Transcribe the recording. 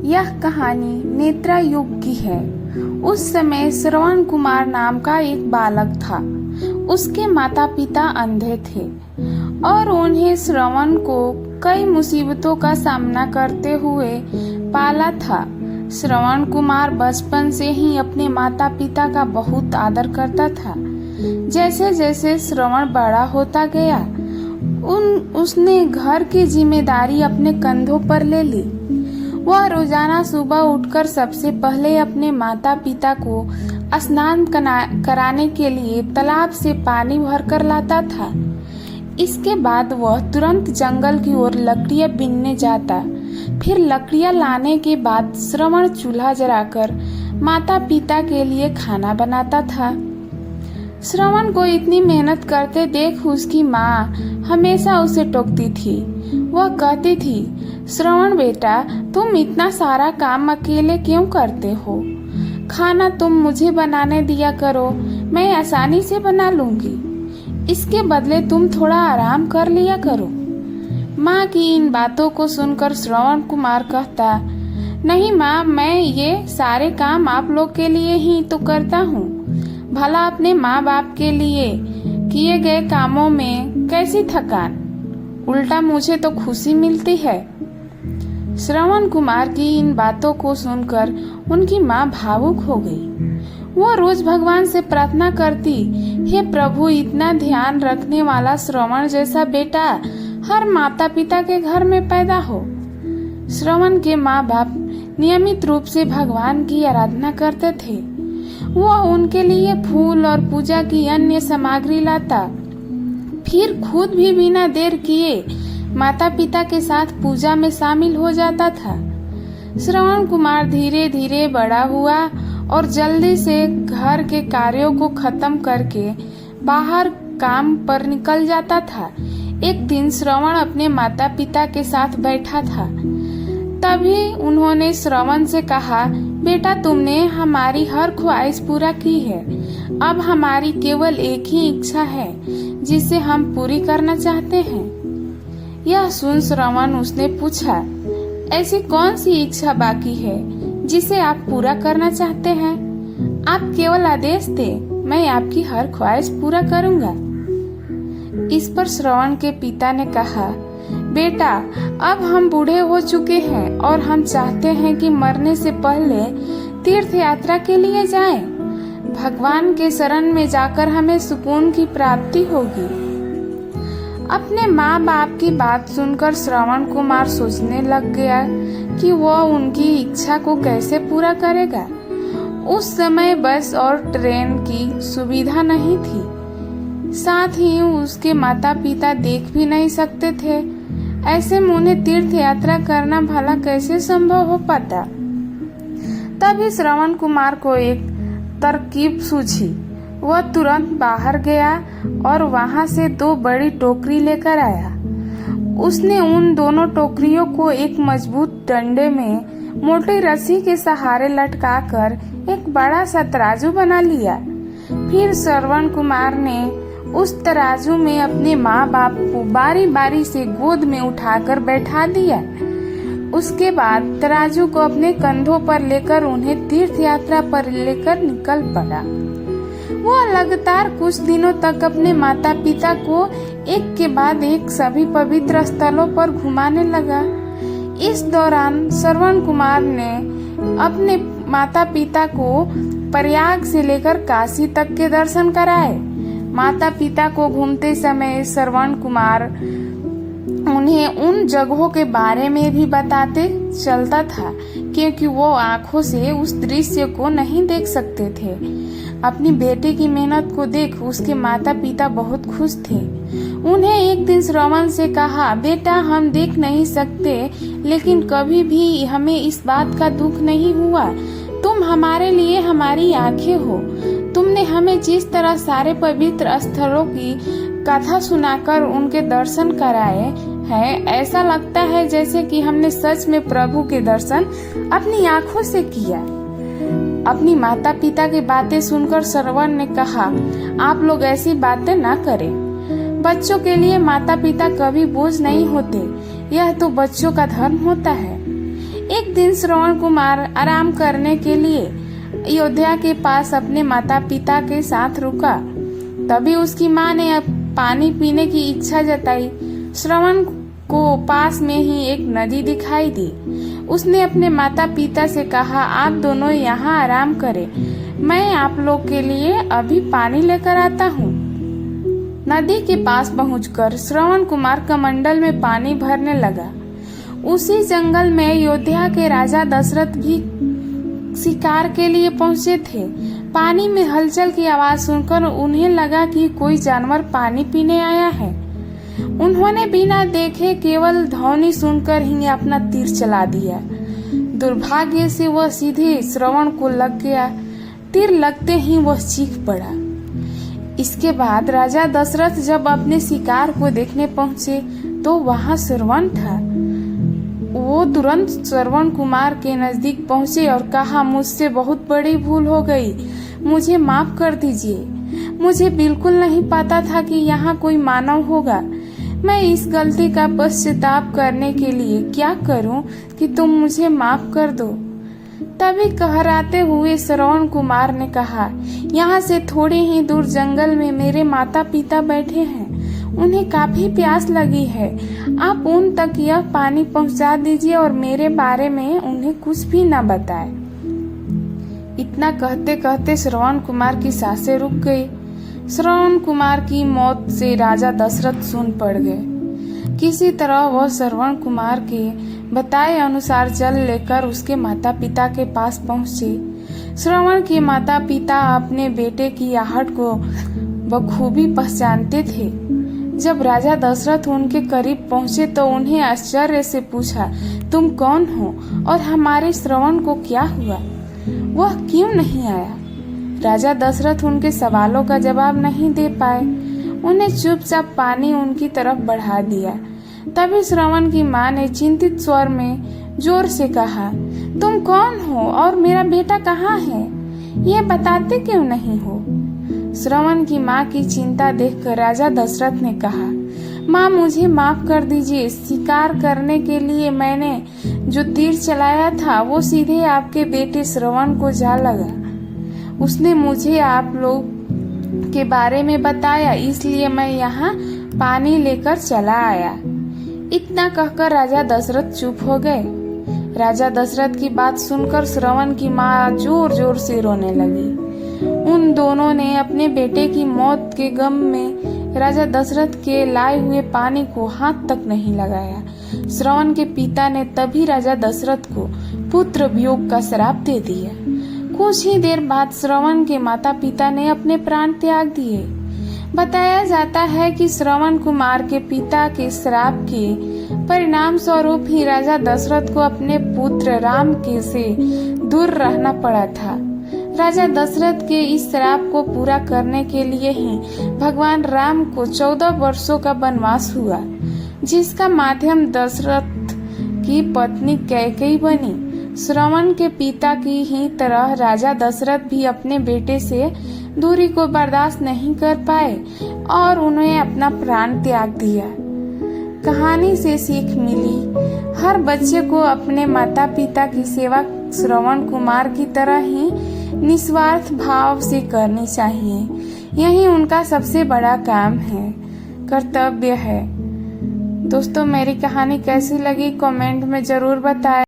यह कहानी नेत्रा युग की है। उस समय श्रवण कुमार नाम का एक बालक था। उसके माता पिता अंधे थे और उन्हें श्रवण को कई मुसीबतों का सामना करते हुए पाला था। श्रवण कुमार बचपन से ही अपने माता पिता का बहुत आदर करता था। जैसे जैसे श्रवण बड़ा होता गया, उसने घर की जिम्मेदारी अपने कंधों पर ले ली। वह रोजाना सुबह उठकर सबसे पहले अपने माता पिता को स्नान कराने के लिए तालाब से पानी भरकर लाता था। इसके बाद वह तुरंत जंगल की ओर लकड़ियां बीनने जाता। फिर लकड़ियां लाने के बाद श्रवण चूल्हा जलाकर माता पिता के लिए खाना बनाता था। श्रवण को इतनी मेहनत करते देख उसकी माँ हमेशा उसे टोकती थी। वह कहती थी, श्रवण बेटा, तुम इतना सारा काम अकेले क्यों करते हो? खाना तुम मुझे बनाने दिया करो, मैं आसानी से बना लूंगी। इसके बदले तुम थोड़ा आराम कर लिया करो। माँ की इन बातों को सुनकर श्रवण कुमार कहता, नहीं माँ, मैं ये सारे काम आप लोग के लिए ही तो करता हूँ। भला अपने माँ बाप के लिए किए गए कामों में कैसी थकान, उल्टा मुझे तो खुशी मिलती है। श्रवण कुमार की इन बातों को सुनकर उनकी माँ भावुक हो गई। वो रोज भगवान से प्रार्थना करती, हे प्रभु, इतना ध्यान रखने वाला श्रवण जैसा बेटा हर माता पिता के घर में पैदा हो। श्रवण के माँ बाप नियमित रूप से भगवान की आराधना करते थे। वह उनके लिए फूल और पूजा की अन्य सामग्री लाता, फिर खुद भी बिना देर किए माता पिता के साथ पूजा में शामिल हो जाता था। श्रवण कुमार धीरे धीरे बड़ा हुआ और जल्दी से घर के कार्यों को खत्म करके बाहर काम पर निकल जाता था। एक दिन श्रवण अपने माता पिता के साथ बैठा था। तभी उन्होंने श्रवण से कहा, बेटा, तुमने हमारी हर ख्वाहिश पूरा की है। अब हमारी केवल एक ही इच्छा है जिसे हम पूरी करना चाहते हैं। यह सुन श्रवण उसने पूछा, ऐसी कौन सी इच्छा बाकी है जिसे आप पूरा करना चाहते हैं? आप केवल आदेश दे, मैं आपकी हर ख्वाहिश पूरा करूंगा। इस पर श्रवण के पिता ने कहा, बेटा, अब हम बूढ़े हो चुके हैं और हम चाहते हैं कि मरने से पहले तीर्थ यात्रा के लिए जाएं। भगवान के शरण में जाकर हमें सुकून की प्राप्ति होगी। अपने माँ बाप की बात सुनकर श्रवण कुमार सोचने लग गया कि वह उनकी इच्छा को कैसे पूरा करेगा। उस समय बस और ट्रेन की सुविधा नहीं थी, साथ ही उसके माता पिता देख भी नहीं सकते थे। ऐसे में उन्हें तीर्थ यात्रा करना भला कैसे संभव हो पाता। तभी श्रवण कुमार को एक तरकीब सूझी। वह तुरंत बाहर गया और वहां से 2 बड़ी टोकरी लेकर आया। उसने उन दोनों टोकरियों को एक मजबूत डंडे में मोटी रस्सी के सहारे लटकाकर एक बड़ा सा तराजू बना लिया। फिर श्रवण कुमार ने उस तराजू में अपने माँ बाप को बारी बारी से गोद में उठाकर बैठा दिया। उसके बाद तराजू को अपने कंधों पर लेकर उन्हें तीर्थ यात्रा पर लेकर निकल पड़ा। वह लगातार कुछ दिनों तक अपने माता पिता को एक के बाद एक सभी पवित्र स्थलों पर घुमाने लगा। इस दौरान श्रवण कुमार ने अपने माता पिता को प्रयाग से लेकर काशी तक के दर्शन कराए। माता पिता को घूमते समय श्रवण कुमार उन्हें उन जगहों के बारे में भी बताते चलता था, क्योंकि वो आंखों से उस दृश्य को नहीं देख सकते थे। अपनी बेटे की मेहनत को देख उसके माता पिता बहुत खुश थे। उन्हें एक दिन श्रवण से कहा, बेटा, हम देख नहीं सकते, लेकिन कभी भी हमें इस बात का दुख नहीं हुआ। तुम हमारे लिए हमारी आंखें हो। तुमने हमें जिस तरह सारे पवित्र स्थलों की कथा सुनाकर उनके दर्शन कराए हैं, ऐसा लगता है जैसे कि हमने सच में प्रभु के दर्शन अपनी आंखों से किया। अपनी माता पिता की बातें सुनकर श्रवण ने कहा, आप लोग ऐसी बातें ना करें। बच्चों के लिए माता पिता कभी बोझ नहीं होते, यह तो बच्चों का धर्म होता है। एक दिन श्रवण कुमार आराम करने के लिए अयोध्या के पास अपने माता पिता के साथ रुका। तभी उसकी माँ ने अब पानी पीने की इच्छा जताई। श्रवण को पास में ही एक नदी दिखाई दी। उसने अपने माता पिता से कहा, आप दोनों यहाँ आराम करें, मैं आप लोग के लिए अभी पानी लेकर आता हूँ। नदी के पास पहुंचकर श्रवण कुमार कमंडल में पानी भरने लगा। उसी जंगल में अयोध्या के राजा दशरथ भी शिकार के लिए पहुंचे थे। पानी में हलचल की आवाज सुनकर उन्हें लगा कि कोई जानवर पानी पीने आया है। उन्होंने बिना देखे केवल ध्वनि सुनकर ही अपना तीर चला दिया। दुर्भाग्य से वह सीधे श्रवण को लग गया। तीर लगते ही वह चीख पड़ा। इसके बाद राजा दशरथ जब अपने शिकार को देखने पहुंचे तो वहां श्रवण था। वो तुरंत श्रवण कुमार के नजदीक पहुंचे और कहा, मुझसे बहुत बड़ी भूल हो गई, मुझे माफ कर दीजिए। मुझे बिल्कुल नहीं पता था कि यहाँ कोई मानव होगा। मैं इस गलती का पश्चाताप करने के लिए क्या करूं कि तुम मुझे माफ कर दो। तभी कहराते हुए श्रवण कुमार ने कहा, यहाँ से थोड़े ही दूर जंगल में मेरे माता पिता बैठे हैं, उन्हें काफी प्यास लगी है। आप उन तक यह पानी पहुंचा दीजिए और मेरे बारे में उन्हें कुछ भी न बताएं। इतना कहते कहते श्रवण कुमार की सांसें रुक गई। श्रवण कुमार की मौत से राजा दशरथ सुन पड़ गए। किसी तरह वह श्रवण कुमार के बताए अनुसार जल लेकर उसके माता पिता के पास पहुंचे। श्रवण के माता पिता अपने बेटे की आहट को बखूबी पहचानते थे। जब राजा दशरथ उनके करीब पहुंचे तो उन्हें आश्चर्य से पूछा, तुम कौन हो और हमारे श्रवण को क्या हुआ? वह क्यों नहीं आया? राजा दशरथ उनके सवालों का जवाब नहीं दे पाए। उन्हें चुपचाप पानी उनकी तरफ बढ़ा दिया। तभी श्रवण की माँ ने चिंतित स्वर में जोर से कहा, तुम कौन हो और मेरा बेटा कहाँ है? ये बताते क्यों नहीं हो? श्रवण की माँ की चिंता देखकर राजा दशरथ ने कहा, माँ मुझे माफ कर दीजिए। शिकार करने के लिए मैंने जो तीर चलाया था वो सीधे आपके बेटे श्रवण को जा लगा। उसने मुझे आप लोग के बारे में बताया, इसलिए मैं यहाँ पानी लेकर चला आया। इतना कहकर राजा दशरथ चुप हो गए। राजा दशरथ की बात सुनकर श्रवण की माँ जोर जोर से रोने लगी। उन दोनों ने अपने बेटे की मौत के गम में राजा दशरथ के लाए हुए पानी को हाथ तक नहीं लगाया। श्रवण के पिता ने तभी राजा दशरथ को पुत्र वियोग का श्राप दे दिया। कुछ ही देर बाद श्रवण के माता पिता ने अपने प्राण त्याग दिए। बताया जाता है कि श्रवण कुमार के पिता के श्राप के परिणाम स्वरूप ही राजा दशरथ को अपने पुत्र राम के से दूर रहना पड़ा था। राजा दशरथ के इस श्राप को पूरा करने के लिए ही भगवान राम को 14 वर्षों का वनवास हुआ, जिसका माध्यम दशरथ की पत्नी कैकेयी बनी। श्रवण के पिता की ही तरह राजा दशरथ भी अपने बेटे से दूरी को बर्दाश्त नहीं कर पाए और उन्हें अपना प्राण त्याग दिया। कहानी से सीख मिली, हर बच्चे को अपने माता पिता की सेवा श्रवण कुमार की तरह ही निस्वार्थ भाव से करनी चाहिए। यही उनका सबसे बड़ा काम है, कर्तव्य है। दोस्तों मेरी कहानी कैसी लगी कमेंट में जरूर बताएं।